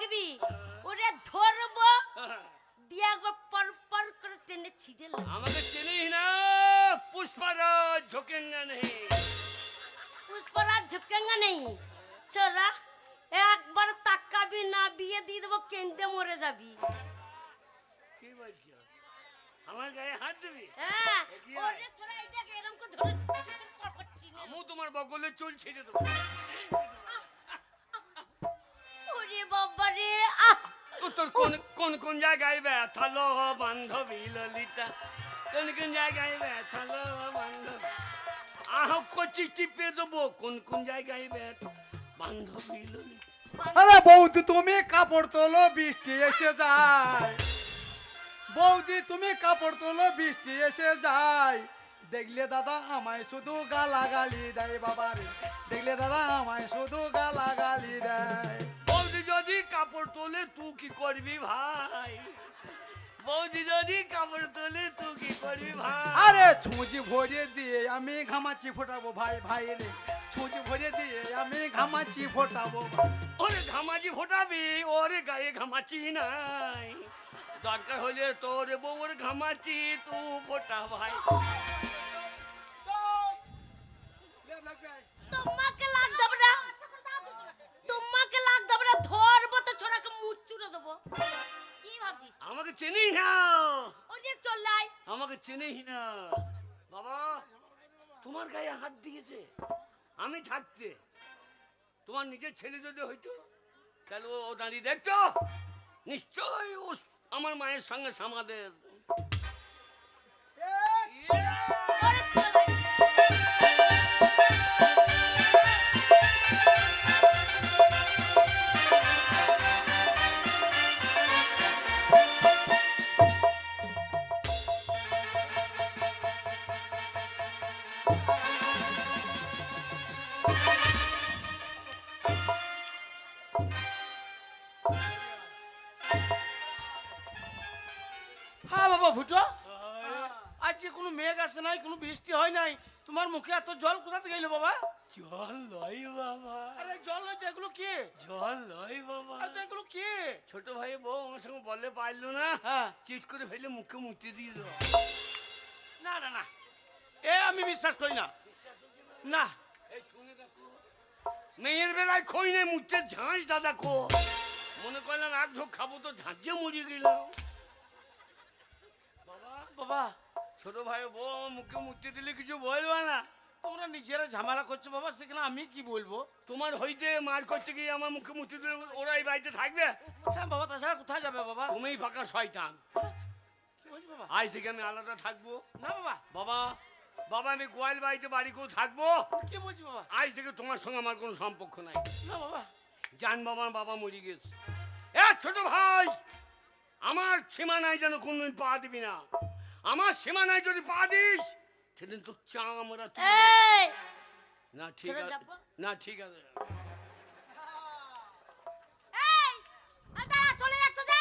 থাকবি ওরে ধরবো দিয়ে একবার পর পর করে টেনে ছিঁড়ে নেবো। আমাকে চিনিস না, পুষ্পারাজ ঝোঁকেঙ্গা নেই। পুষ্পরাজ ঝুঁকেঙ্গা নেই ছোরা, একবার তাকাবি না বিয়ে দিয়ে দেবো, কেঁদে মরে যাবি। কি বলছো? আমার গায়ে হাত দিবি? হ্যাঁ ওরে ছোরা, এই দেখ এরকম করে ধরে করছি না। আমিও তোমার বগলে চুল ছিঁড়ে দেবো। ওরে বাবা রে, তোর কোন কোন কোন জায়গায় ব্যথালো বান্ধবী ললিতা, কোন কোন জায়গায় ব্যথালো বান্ধবী, আহ কচি টিপে দেবো কোন কোন জায়গায় ব্যথা বান্ধবী ললিতা। আরে বৌদি তুমি কাপড় তোলো বৃষ্টি এসে যায়, বৌদি তুমি কাপড় তোলো বৃষ্টি এসে যায়, দেখলে দাদা আমায় শুধু গালাগালি দেয় বাবা রে, দেখলে দাদা আমায় শুধু গালাগালি দেয়। বৌদি যদি কাপড় তোলে তুই কি করবি ভাই, বৌদি যদি কাপড় তোলে তুই কি করবি ভাই। আরে ছুঁচি ভরে দিয়ে আমি ঘামাচি ফোটাবো ভাই, ভাই রে ছুঁচি ভরে দিয়ে আমি ঘামাচি ফোটাবো। ওরে ঘামাচি ফোটাবি, ওরে গায়ে ঘামাচি নাই, দরকার হলে তোর বউর ঘামাচি তুই ফোটা ভাই। তোমাকে লাগবে না, তোমাকে লাগবে না, ধরবো তো ছোড়াকে মুখ চুড়ে দেবো। কি ভাবছিস? আমাকে চিনিস না, ওরে চলাই আমাকে চিনিস না বাবা, তোমার গায়ে হাত দিয়েছে আমি থাকতে, তোমার নিজের ছেলে যদি হইতো তাহলে ও দাঁড়িয়ে দেখতো নিশ্চয়ই ও আমার মায়ের সঙ্গে সমাদের। হ্যাঁ বাবা ফুটো, আজ যে কোনো মেঘ আসে নাই, কোনো বৃষ্টি হয় নাই, তোমার মুখে এত জল কোথা থেকে এলো বাবা? জল লয় বাবা, আরে জল নয় তো, এগুলো কি? জল লয় বাবা, আরে তো এগুলো কি? ছোট ভাই বউ আমার সঙ্গে বললে পারলো না, হ্যাঁ চিট করে ফেলে মুখে মুতে দিয়ে দেবো। না না না, এ আমি বিশ্বাস করি না। না এই শুনে দেখো, মেয়ের বেলায় খই নেই মুখে ঝাঁস দাদা খো, মনে করলাম এক ঢোক খাবো তো ঝাঁঝে মরিয়ে গেলাম। বাবা বাবা, ছোট ভাই বউ আমার মুখে মুতে দিলে কিছু বলবে না, তোমরা নিজেরা ঝামেলা করছো বাবা, সেখানে আমি কি বলবো? তোমার হইতে মার করতে গিয়ে আমার মুখে মুতে দিলে ওরা এই বাড়িতে থাকবে? হ্যাঁ বাবা, তাছাড়া কোথায় যাবে বাবা? তুমিই ফাঁকা শয়তান, কি বলছো বাবা? আজ থেকে আমি আলাদা থাকবো। না বাবা, বাবা বাবা আমি গোয়াল বাড়িতে বাড়ি করে থাকবো, কি বলছি বাবা? আজ থেকে তোমার সঙ্গে আমার কোনো সম্পর্ক নাই। না বাবা, জান বাবার বাবা মরে গেছে, এ ছোট ভাই আমার সীমানায় যেন কোনদিন পা দিবি না, আমার সীমানায় যদি পা দিস সেদিন তো চামড়া এই না ঠিক ছেড়ে আছে, যাবো? না ঠিক আছে। এই দাঁড়া, চলে যাচ্ছ যে?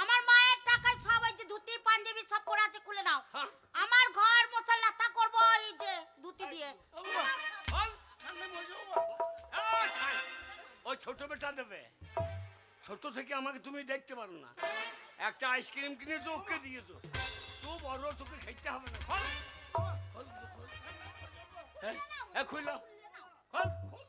আমার মায়ের টাকায় সব এই যে ধুতি পাঞ্জাবি সব পরে আছে, খুলে নাও। হ্যাঁ। আমার ঘর মোছা লাতা করবো এই যে ধুতি দিয়ে। ও বাবা, বল। ঠান্ডায় মরে যাবো বাবা। এই, ওই ছোট বেটা দেবে, ছোট থেকে আমাকে তুমি দেখতে পারো না, একটা আইসক্রিম কিনেছো ওকে দিয়েছো, তো বড় তোকে খেতে হবে না, খল খল খল, হ্যাঁ খুললো খল খল।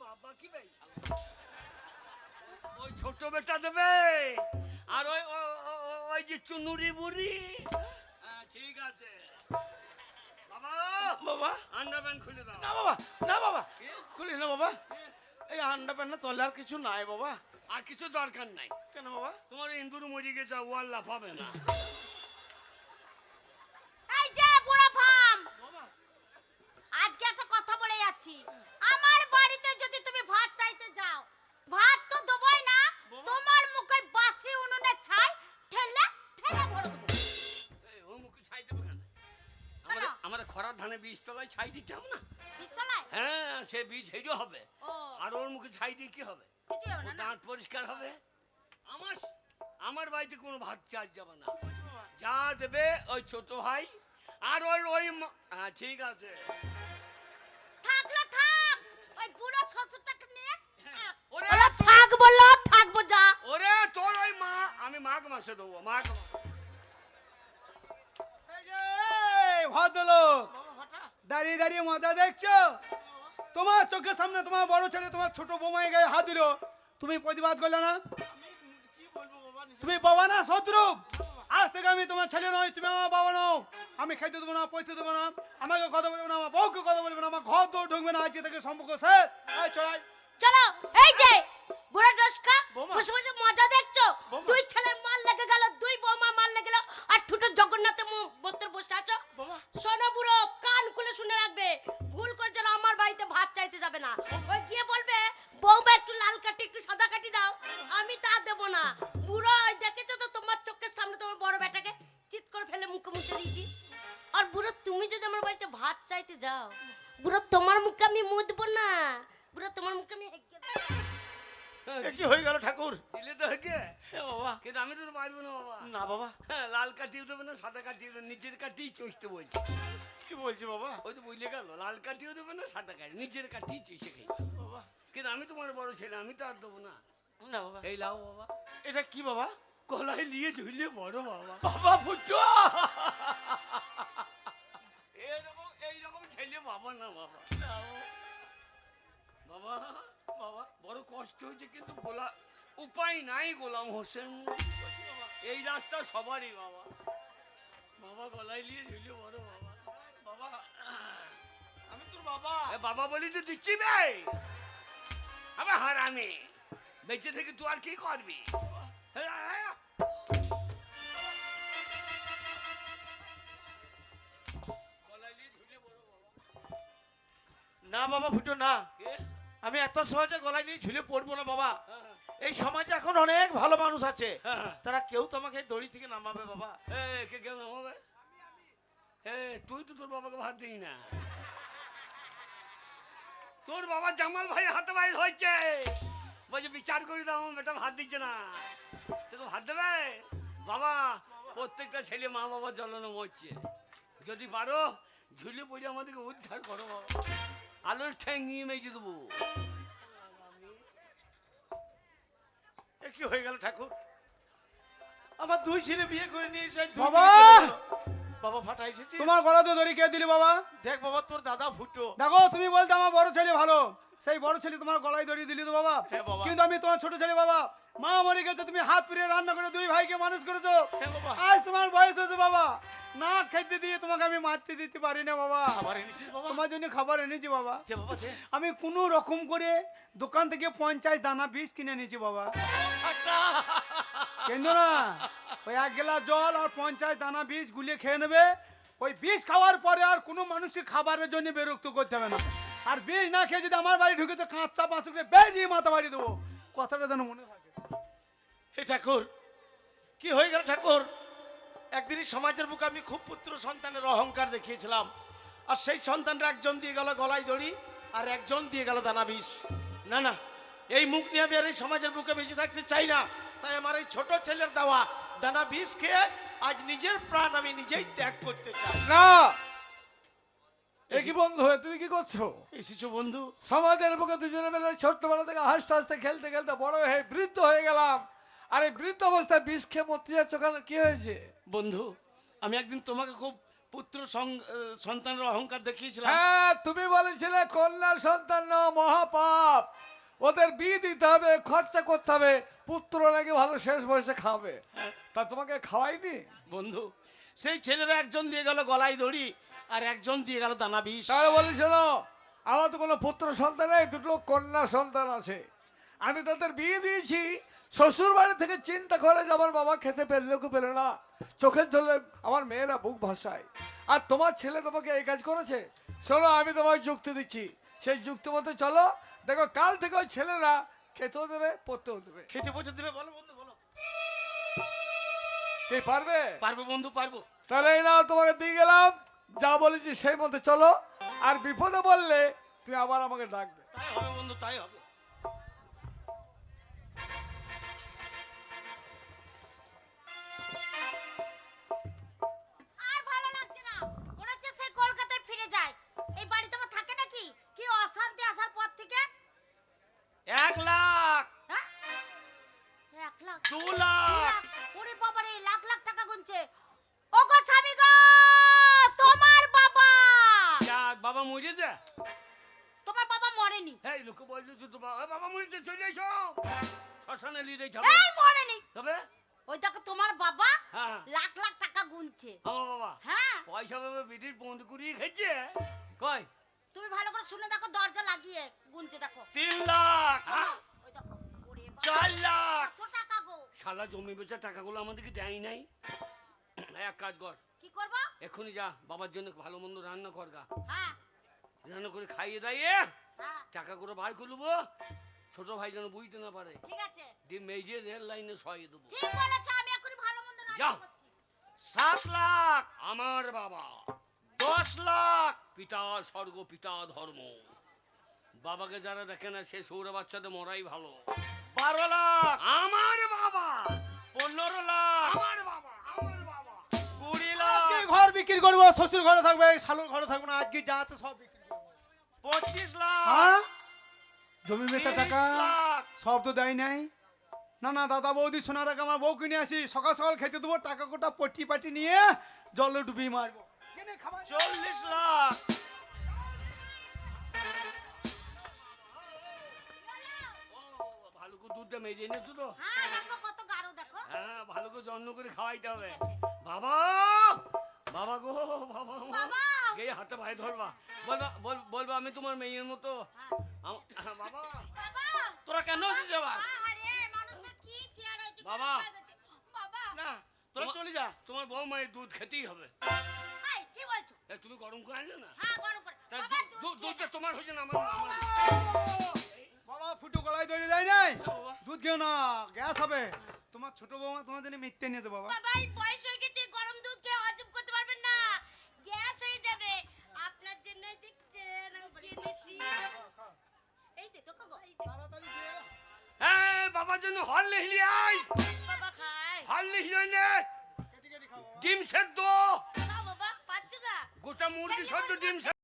বাবা কি ভাই ওই ছোট বেটা দেবে, আর ওই ওই যে চুনুরি বুড়ি, হ্যাঁ ঠিক আছে। বাবা বাবা, আন্ডারপ্যান্ট খুলে দাও। না বাবা, না বাবা, খুলি না বাবা, এই আন্ডা প্যান্ডা তলে আর কিছু নাই বাবা। আর কিছু দরকার নাই, কেন বাবা? তোমার ইন্দুর মরে গেছে, ওয়াল লাফাবে না। এই যে বুড়া ফাম, বাবা, আজকে একটা কথা বলে যাচ্ছি, আমার বাড়িতে যদি তুমি ভাত চাইতে যাও, ভাত তো দেবই না, তোমার মুখে বাসি উনুনে ছাই ঠেলে ঠেলে ভরে দেবো। এই ও মুখে ছাই দেবে কেন? আমাদের আমাদের খরার ধানে বীজ তলায় ছাই দিতাম না, বিস্তলায়? হ্যাঁ সে বীজ হেঁটেও হবে, ও আর ওর মুখে ছাই দিয়ে কি হবে? কিছু হবে ও না না? দাঁত পরিষ্কার হবে। আমার আমার বাড়িতে কোনো ভাত চাল যাবে না, যা দেবে ওই ছোট ভাই আর হ্যাঁ ঠিক আছে। থাকলে থাক, ওই বুড়ো শ্বশুরটাকে নিয়ে থাক। ওরে ওরা থাক বললো, থাকবো যা। ওরে তোর ওই মা আমি মাঘ মাসে দেবো, মাঘ মাসে। এই ভদ্রলোক দাঁড়িয়ে দাঁড়িয়ে মজা দেখছো? তোমার চোখের সামনে তোমার বড় ছেলে তোমার ছোট বৌমায় গায়ে হাত দিল, তুমি প্রতিবাদ করলে না? কি বলবো বাবা, তুমি বাবা না শত্রু? আজ থেকে আমি তোমার ছেলে নই, তুমি আমার বাবা নও। আমি খাইতে দেবো না, পয়তে দেবো না, আমাকে কথা বলবো না, আমার বউকে কথা বলবো না, আমার ঘর দৌড় ঢুকবে না, আজকে থেকে সম্পর্ক শেষ। এই চড়াই চলো, এই যে বুড়ো ডসকা, বৌমা। বসে বসে মজা দেখছো? বৌমা। দুই ছেলের মার লেগে গেল, দুই বৌমা মার লেগে গেল, আর ঠুটো জগন্নাথে বত্তর বসে আছো। বাবা শোনো বুড়ো, কান খুলে শুনে রাখবে, ভুল করে যেন আমার বাড়িতে ভাত চাইতে যাবে না। ওই গিয়ে বলবে বৌমা একটু লাল কাটি একটু সাদা কাটি দাও, আমি তা দেবো না। বুড়ো ওই দেখেছো তো তোমার চোখের সামনে তোমার বড় বেটাকে চিৎ করে ফেলে মুখে মুখে দিয়েছি। আর বুড়ো তুমি যদি আমার বাড়িতে ভাত চাইতে যাও, বুড়ো তোমার মুখে আমি মুদবো না, বুড়ো তোমার মুখে আমি হেগে দেবো। এ কি হয়ে গেল ঠাকুর? দিলে তো হেঁকে, এ বাবা কিন্তু আমি তো পারবো না বাবা। না বাবা, হ্যাঁ, লাল কাটিও দেবে না, সাদা কাটিও দেবে, নিজের কাটিই চষতে বলছে। কি বলছি বাবা? ওই তো বুঝলে গেল, লাল কাটিও দেবে না, সাদা কাটি, নিজের কাটিই চষে খাই। বাবা কিন্তু আমি তোমার বড় ছেলে, আমি তো আর দেবো না। না বাবা, এই লাও বাবা, এটা কি বাবা? গলায় নিয়ে ঝুলিয়ে বড় বাবা। বাবা ফুটো, এইরকম ছেলে বাবা না বাবা। বাবা বাবা বড় কষ্ট হয়েছে, কিন্তু উপায় নাই গোলাম হোসেন, এই রাস্তা সবারই বাবা। বাবা গলায় নিয়ে ঝুলিয়ে বড় বাবা। বাবা আমি তোর বাবা। এ বাবা বলি তো দিচ্ছি বে, আবার হারামি বেঁচে থেকে তুই আর কি করবি? গলায় নিয়ে ঝুলিয়ে বড় বাবা। না বাবা ফুটো না, কে? আমি এত সহজে গলায় নিয়ে ঝুলে পড়বো না বাবা। হ্যাঁ, এই সমাজে এখন অনেক ভালো মানুষ আছে, হ্যাঁ। তারা কেউ তোমাকে এই দড়ি থেকে নামাবে বাবা। কে কেউ নামাবে? তুই তো তোর বাবাকে ভাত দিই না। তোর বাবা জামাল ভাই হাতে ভাই হয়েছে, বলছে বিচার করে দাও, আমার বেটা ভাত দিচ্ছে না, তোকে ভাত দেবে? বাবা প্রত্যেকটা ছেলে মা বাবা জ্বলানো মরছে, যদি পারো ঝুলে পড়ে আমাদেরকে উদ্ধার করো বাবা, আলোর ঠ্যাং নিয়ে মেজে দেবো। এ কি হয়ে গেল ঠাকুর? আমার দুই ছেলে বিয়ে করে নিয়েছে, দুই বাবা! বিয়ে করে দিল। বাবা ফাটা এসেছি। তোমার গলাতে দড়ি কে দিলি বাবা? দেখ বাবা তোর দাদা ফুটো। দেখো তুমি বলতে আমার বড় ছেলে ভালো, সেই বড় ছেলে তোমার গলায় দড়ি দিলি তো বাবা। হ্যাঁ বাবা। কিন্তু আমি তোমার ছোট ছেলে বাবা, মা মরে গেছে, তুমি হাত পুড়িয়ে রান্না করে দুই ভাইকে মানুষ করেছো। হ্যাঁ বাবা। আজ তোমার বয়স হয়েছে বাবা, না খেতে দিয়ে তোমাকে আমি মারতে দিতে পারি না বাবা। আবার এনেছিস বাবা? তোমার জন্য খাবার এনেছি বাবা। দে বাবা দে। আমি কোনো রকম করে দোকান থেকে 50 দানা বীজ কিনে নিয়েছি বাবা। ফাটা। কেন না, ওই 1 গ্লাস জল আর 50 দানা বীজ গুলিয়ে খেয়ে নেবে। ওই বীজ খাওয়ার পরে আর কোনো মানুষকে খাবারের জন্য বিরক্ত করতে হবে না। আর বীজ না খেয়ে যদি আমার বাড়ি ঢুকে তো কাঁচা বাঁশুকে বেরিয়ে মাথা বাড়ি দেবো, কথাটা যেন মনে থাকে। হে ঠাকুর কি হয়ে গেল ঠাকুর? একদিনই সমাজের বুকে আমি খুব পুত্র সন্তানের অহংকার দেখিয়েছিলাম, আর সেই সন্তানটা একজন দিয়ে গেল গলায় দড়ি, আর একজন দিয়ে গেল দানা বিষ। না না, এই মুখ নিয়ে আমি আর এই সমাজের বুকে বেঁচে থাকতে চাই না। তাই আমার এই ছোট ছেলের দেওয়া দানা বিষ খেয়ে আজ নিজের প্রাণ আমি নিজেই ত্যাগ করতে চাই। না, এ কি বন্ধু হয়ে তুমি কি করছো? এসেছো বন্ধু? সমাজের বুকে দুজনে মিলে ছোট্টবেলা থেকে হাসতে হাসতে খেলতে খেলতে বড় হয়ে বৃদ্ধ হয়ে গেলাম, আর এই বৃদ্ধ অবস্থায় বিষ খেয়ে মরতে যাচ্ছ কেন? কি হয়েছে? বন্ধু আমি একদিন তোমাকে খুব পুত্র সন্তানের অহংকার দেখিয়েছিলাম। হ্যাঁ, তুমি বলেছিলে কন্যার সন্তান নাও মহাপাপ, ওদের বিয়ে দিতে হবে, খরচা করতে হবে, পুত্র নাকি ভালো শেষ বয়সে খাবে। তা তোমাকে খাওয়াইনি? বন্ধু সেই ছেলেরা একজন দিয়ে গেল গলায় দড়ি, আর একজন দিয়ে গেল দানা বিষ। তাহলে বলেছিল আমার তো কোনো পুত্র সন্তান নেই, দুটো কন্যা সন্তান আছে, আমি তাদের বিয়ে দিয়েছি। শ্বশুর বাড়ি থেকে চিন্তা করে যে আমার বাবা খেতে পেলো কি পেলো না, চোখের জলে আমার মেয়েরা বুক ভাসায়, আর তোমার ছেলে তোমাকে এই কাজ করেছে। শোনো, আমি তোমাকে যুক্তি দিচ্ছি, সেই যুক্তি মতো চলো, দেখো কাল থেকে ওই ছেলেরা খেতেও দেবে, পড়তেও দেবে। খেতে পৌঁছে দেবে? বলো বন্ধু বলো। কি পারবে? পারবো বন্ধু পারবো। তাহলে এই নাও, তোমাকে দিয়ে গেলাম, যা বলেছি সেই মতো চলো, আর বিপদে বললে তুমি আবার আমাকে ডাকবে। তাই হবে বন্ধু, তাই হবে। লাখ 2 লাখ। ওরে বাবা রে, লাখ লাখ টাকা গুনছে। ওগো স্বামী গো, তোমার বাবা, যাক বাবা মরেছে। তোমার বাবা মরেনি। এই লোক বলছে তো বাবা মরেছে, চলে এসো শ্মশানে নিয়ে যেতে হবে। এই মরেনি। তবে ওই দেখো তোমার বাবা হ্যাঁ লাখ লাখ টাকা গুনছে। আমার বাবা হ্যাঁ, পয়সা পাবে বিটির বন্ধ করিয়ে খেয়েছে। কই তুমি ভালো করে শুনে দেখো, দরজা লাগিয়ে গুনছে দেখো। 3 লাখ। ওই দেখো, ওরে বাবা, 4 লাখ। কত টাকা গো। শালা জমি বেচা টাকাগুলো আমাদেরকে দেয় নাই। এক কাজ কর, কি করবো? এক্ষুনি যা বাবার জন্য ভালো মন্দ রান্না কর গা, হ্যাঁ রান্না করে খাইয়ে দাইয়ে হ্যাঁ, টাকাগুলো বার করবো, ছোট ভাই যেন বুঝতে না পারে, ঠিক আছে, দিয়ে মেজে রেল লাইনে সয়ে দেবো। ঠিক বলেছো। আমি এখনই ভালো মন্দ রান্না যাও। করছি। 7 লাখ। আমার বাবা 10 লাখ। পিতা স্বর্গ পিতা ধর্ম, বাবাকে যারা দেখে না সে সৌরা বাচ্চাদের মরাই ভালো। 12 লাখ। আমার বাবা 15 লাখ। আমার বাবা আমার বাবা 20 আজকে লাখ। ঘর বিক্রি করবো, শ্বশুর ঘরে থাকবে, শালুর ঘরে থাকবে না, আজকে যা আছে সব বিক্রি করবো। 25 লাখ। হ্যাঁ, জমি বেচা 30 টাকা লাখ। সব তো দেয় নাই। না না দাদা বৌদি সোনার আগে আমার বউ কিনে আসি, সকাল সকাল খেতে দেবো, টাকা কোটা পটি পাটি নিয়ে জলে ডুবিয়ে মারবো। 40 লাখ। ভালো করে দুধটা মেজে এনেছো তো? হ্যাঁ দেখো কত গাঢ় দেখো। হ্যাঁ ভালো করে যত্ন করে খাওয়াইতে হবে। বাবা বাবা গো বাবা আমার। বাবা। গিয়ে হাতে ভাই ধরবা, বলবা বলবা আমি তোমার মেয়ের মতো। বাবা বাবা, তোরা কেন এসেছিস আবার? আরে মানুষটা কি চেয়ার হয়েছে, বাবা। বাবা, না, তোরা চলে যা। তোমার বউ মায়ের দুধ খেতেই হবে। এই কি বলছো? এ, তুমি গরম করে আনলে না? হ্যাঁ গরম করে। তার বাবা দুধ দুধটা তোমার হয়েছে না আমার আমার বাবা ফুটো গলায় দড়ি দেয় নাই, বাবা। দুধ খেও না, গ্যাস হবে। তোমার ছোট বৌমা তোমার জন্য মিথ্যে নিয়েছে বাবা। বাবা, এই বয়স হয়ে গেছে, গরম দুধ খেয়ে হজম করতে পারবেন না, গ্যাস হয়ে যাবে। আপনার জন্যই দেখছেন আমি কিনেছি। এই দেখো গো, এই দেখো। হ্যাঁ বাবার জন্য হল লিখলি আই, বাবা খায়। হল লিখলি নে, ডিম সেদ্ধ, খাও বাবা, পাচ্ছ না? গোটা মুরগি সেদ্ধ, ডিম সেদ্ধ।